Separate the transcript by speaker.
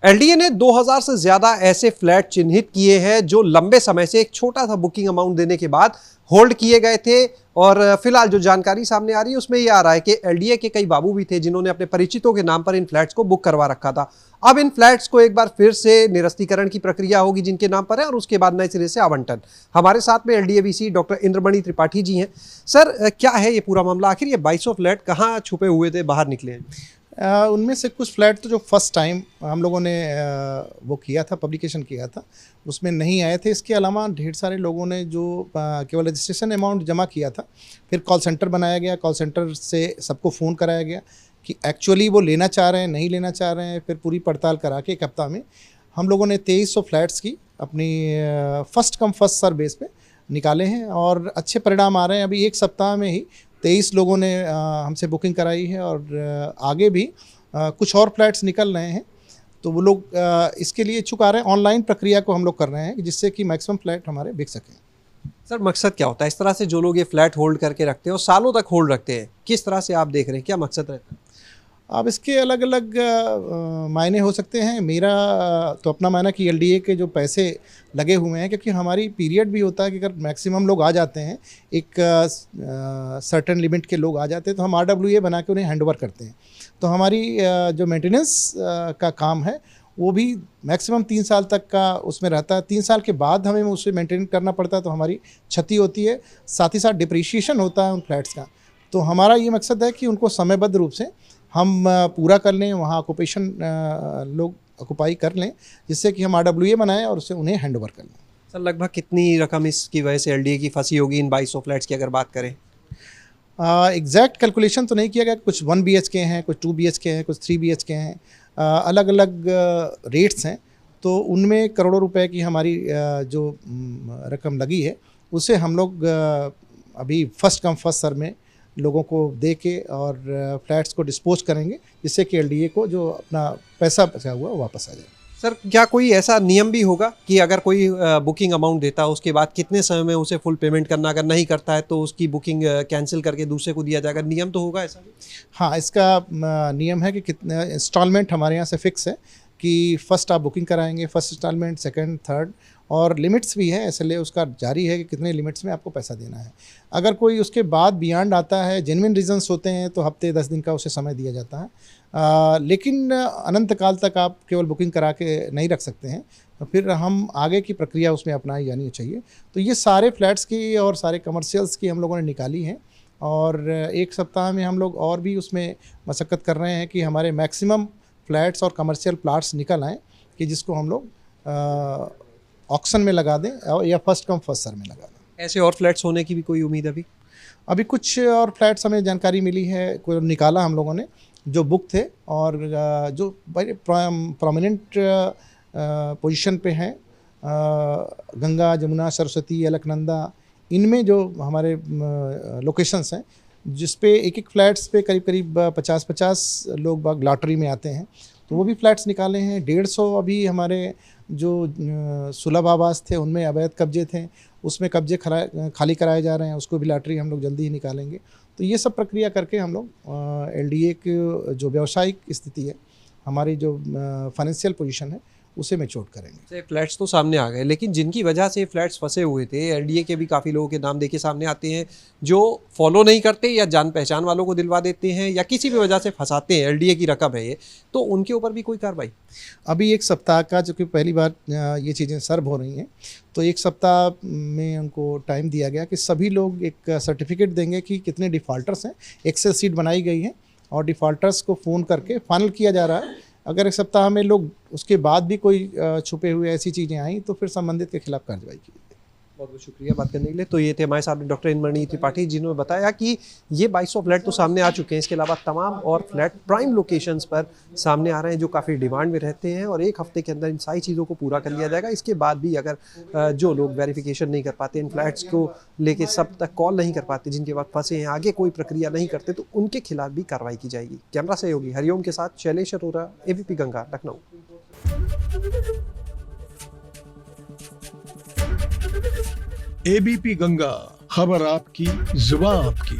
Speaker 1: LDA ने 2000 से ज्यादा ऐसे फ्लैट चिन्हित किए हैं जो लंबे समय से एक छोटा सा बुकिंग अमाउंट देने के बाद होल्ड किए गए थे। और फिलहाल जो जानकारी सामने आ रही है उसमें ये आ रहा है कि एलडीए के कई बाबू भी थे जिन्होंने अपने परिचितों के नाम पर इन फ्लैट्स को बुक करवा रखा था। अब इन फ्लैट्स को एक बार फिर से निरस्तीकरण की प्रक्रिया होगी जिनके नाम पर है, और उसके बाद नए सिरे से आवंटन। हमारे साथ में LDA VC doctor Indramani Tripathi ji हैं। सर, क्या है ये पूरा मामला? आखिर ये 2200 फ्लैट कहाँ छुपे हुए थे, बाहर निकले हैं?
Speaker 2: उनमें से कुछ फ्लैट तो जो फर्स्ट टाइम हम लोगों ने वो किया था, पब्लिकेशन किया था, उसमें नहीं आए थे। इसके अलावा ढेर सारे लोगों ने जो केवल रजिस्ट्रेशन अमाउंट जमा किया था, फिर कॉल सेंटर बनाया गया, कॉल सेंटर से सबको फ़ोन कराया गया कि एक्चुअली वो लेना चाह रहे हैं, नहीं लेना चाह रहे हैं। फिर पूरी पड़ताल करा के एक हफ्ता में हम लोगों ने 2300 फ्लैट्स की अपनी first come first serve base पे निकाले हैं और अच्छे परिणाम आ रहे हैं। अभी एक सप्ताह में ही 23 लोगों ने हमसे बुकिंग कराई है और आगे भी कुछ और फ्लैट्स निकल रहे हैं। तो वो लोग इसके लिए इच्छुक आ रहे हैं। ऑनलाइन प्रक्रिया को हम लोग कर रहे हैं जिससे कि मैक्सिमम फ्लैट हमारे बिक सकें।
Speaker 1: सर, मकसद क्या होता है इस तरह से जो लोग ये फ्लैट होल्ड करके रखते हैं और सालों तक होल्ड रखते हैं? किस तरह से आप देख रहे हैं, क्या मकसद रहता है?
Speaker 2: अब इसके अलग अलग मायने हो सकते हैं। मेरा तो अपना मायना कि एलडीए के जो पैसे लगे हुए हैं, क्योंकि हमारी पीरियड भी होता है कि अगर मैक्सिमम लोग आ जाते हैं, एक सर्टेन लिमिट के लोग आ जाते हैं, तो हम आरडब्ल्यूए बना के उन्हें हैंडओवर करते हैं। तो हमारी जो मेंटेनेंस का काम है वो भी मैक्सिमम 3 साल तक का उसमें रहता है। 3 साल के बाद हमें उसे मेंटेन करना पड़ता है, तो हमारी क्षति होती है। साथ ही साथ डिप्रिशिएशन होता है उन फ्लैट्स का। तो हमारा ये मकसद है कि उनको समयबद्ध रूप से हम पूरा कर लें, वहाँ ऑक्यूपेशन लोग ऑक्यूपाई कर लें, जिससे कि हम आरडब्ल्यूए बनाएं और उससे उन्हें हैंडओवर कर लें।
Speaker 1: सर, लगभग कितनी रकम इसकी वजह से एलडीए की फंसी होगी इन 2200 फ्लैट्स की अगर बात करें?
Speaker 2: एग्जैक्ट कैलकुलेशन तो नहीं किया गया। कुछ 1 BHK हैं, कुछ 2 BHK हैं, कुछ 3 BHK हैं। अलग अलग रेट्स हैं। तो उनमें करोड़ों रुपए की हमारी जो रकम लगी है, उसे हम लोग अभी फर्स्ट कम फर्स्ट सर्व में लोगों को दे के और फ्लैट्स को डिस्पोज करेंगे, जिससे कि एलडीए को जो अपना पैसा बचा हुआ वापस आ जाए।
Speaker 1: सर, क्या कोई ऐसा नियम भी होगा कि अगर कोई बुकिंग अमाउंट देता है उसके बाद कितने समय में उसे फुल पेमेंट करना, अगर नहीं करता है तो उसकी बुकिंग कैंसिल करके दूसरे को दिया जाएगा? नियम तो होगा ऐसा भी?
Speaker 2: हाँ, इसका नियम है कि कितने इंस्टॉलमेंट हमारे यहाँ से फिक्स है कि फर्स्ट आप बुकिंग कराएंगे, फर्स्ट इंस्टॉलमेंट, सेकंड, थर्ड, और लिमिट्स भी है। एसएलए उसका जारी है कि कितने लिमिट्स में आपको पैसा देना है। अगर कोई उसके बाद बियॉन्ड आता है, जेन्युइन रीजंस होते हैं, तो हफ्ते 10 दिन का उसे समय दिया जाता है। लेकिन अनंत काल तक आप केवल बुकिंग करा के नहीं रख सकते हैं, तो फिर हम आगे की प्रक्रिया उसमें अपनाई जानी चाहिए। तो ये सारे फ्लैट्स की और सारे कमर्शियल्स की हम लोगों ने निकाली हैं और एक सप्ताह में हम लोग और भी उसमें मशक्क़त कर रहे हैं कि हमारे मैक्सिमम फ्लैट्स और कमर्शियल प्लाट्स निकल आएँ कि जिसको हम लोग ऑक्शन में लगा दें या फर्स्ट कम फर्स्ट सर्व में लगा दें।
Speaker 1: ऐसे और फ्लैट्स होने की भी कोई उम्मीद अभी
Speaker 2: कुछ और फ्लैट्स हमें जानकारी मिली है, कोई निकाला हम लोगों ने जो बुक थे और जो बड़े प्रोमिनेंट पोजीशन पे हैं, गंगा, जमुना, सरस्वती, अलकनंदा, इनमें जो हमारे लोकेशंस हैं, जिस पे एक फ्लैट्स पे करीब करीब 50-50 लोग बाग लॉटरी में आते हैं, तो वो भी फ्लैट्स निकाले हैं। 150 अभी हमारे जो सुलभ आवास थे उनमें अवैध कब्जे थे, उसमें कब्जे खाली कराए जा रहे हैं, उसको भी लॉटरी हम लोग जल्दी ही निकालेंगे। तो ये सब प्रक्रिया करके हम लोग एलडीए की जो व्यावसायिक स्थिति है, हमारी जो फाइनेंशियल पोजीशन है, उसे मैच्योर करेंगे।
Speaker 1: फ्लैट्स तो सामने आ गए, लेकिन जिनकी वजह से फ्लैट्स फंसे हुए थे, एलडीए के भी काफ़ी लोगों के नाम देके सामने आते हैं जो फॉलो नहीं करते या जान पहचान वालों को दिलवा देते हैं या किसी भी वजह से फंसाते हैं। एलडीए की रकम है ये, तो उनके ऊपर भी कोई कार्रवाई?
Speaker 2: अभी एक सप्ताह का, जो कि पहली बार ये चीज़ें सर्व हो रही हैं, तो एक सप्ताह में उनको टाइम दिया गया कि सभी लोग एक सर्टिफिकेट देंगे कि कितने डिफ़ॉल्टर्स हैं। एक्सेल सीट बनाई गई है और डिफ़ॉल्टर्स को फ़ोन करके फाइनल किया जा रहा है। अगर एक सप्ताह में लोग उसके बाद भी कोई छुपे हुए ऐसी चीज़ें आई, तो फिर संबंधित के खिलाफ कार्रवाई की।
Speaker 1: बहुत बहुत शुक्रिया बात करने के लिए। तो ये थे हमारे साथ डॉक्टर इंद्रमणि त्रिपाठी, जिन्होंने बताया कि ये 2200 फ्लैट तो सामने आ चुके हैं, इसके अलावा तमाम और फ्लैट प्राइम लोकेशंस पर सामने आ रहे हैं जो काफ़ी डिमांड में रहते हैं, और एक हफ्ते के अंदर इन सारी चीज़ों को पूरा कर लिया जाएगा। इसके बाद भी अगर जो लोग वेरिफिकेशन नहीं कर पाते, इन फ्लैट्स को लेके सब तक कॉल नहीं कर पाते, जिनके बाद फंसे हैं, आगे कोई प्रक्रिया नहीं करते, तो उनके खिलाफ भी कार्रवाई की जाएगी। कैमरा सहयोगी हरिओम के साथ शैलेश अरोरा, एबीपी गंगा, लखनऊ।
Speaker 3: एबीपी गंगा, खबर आपकी, जुबान आपकी।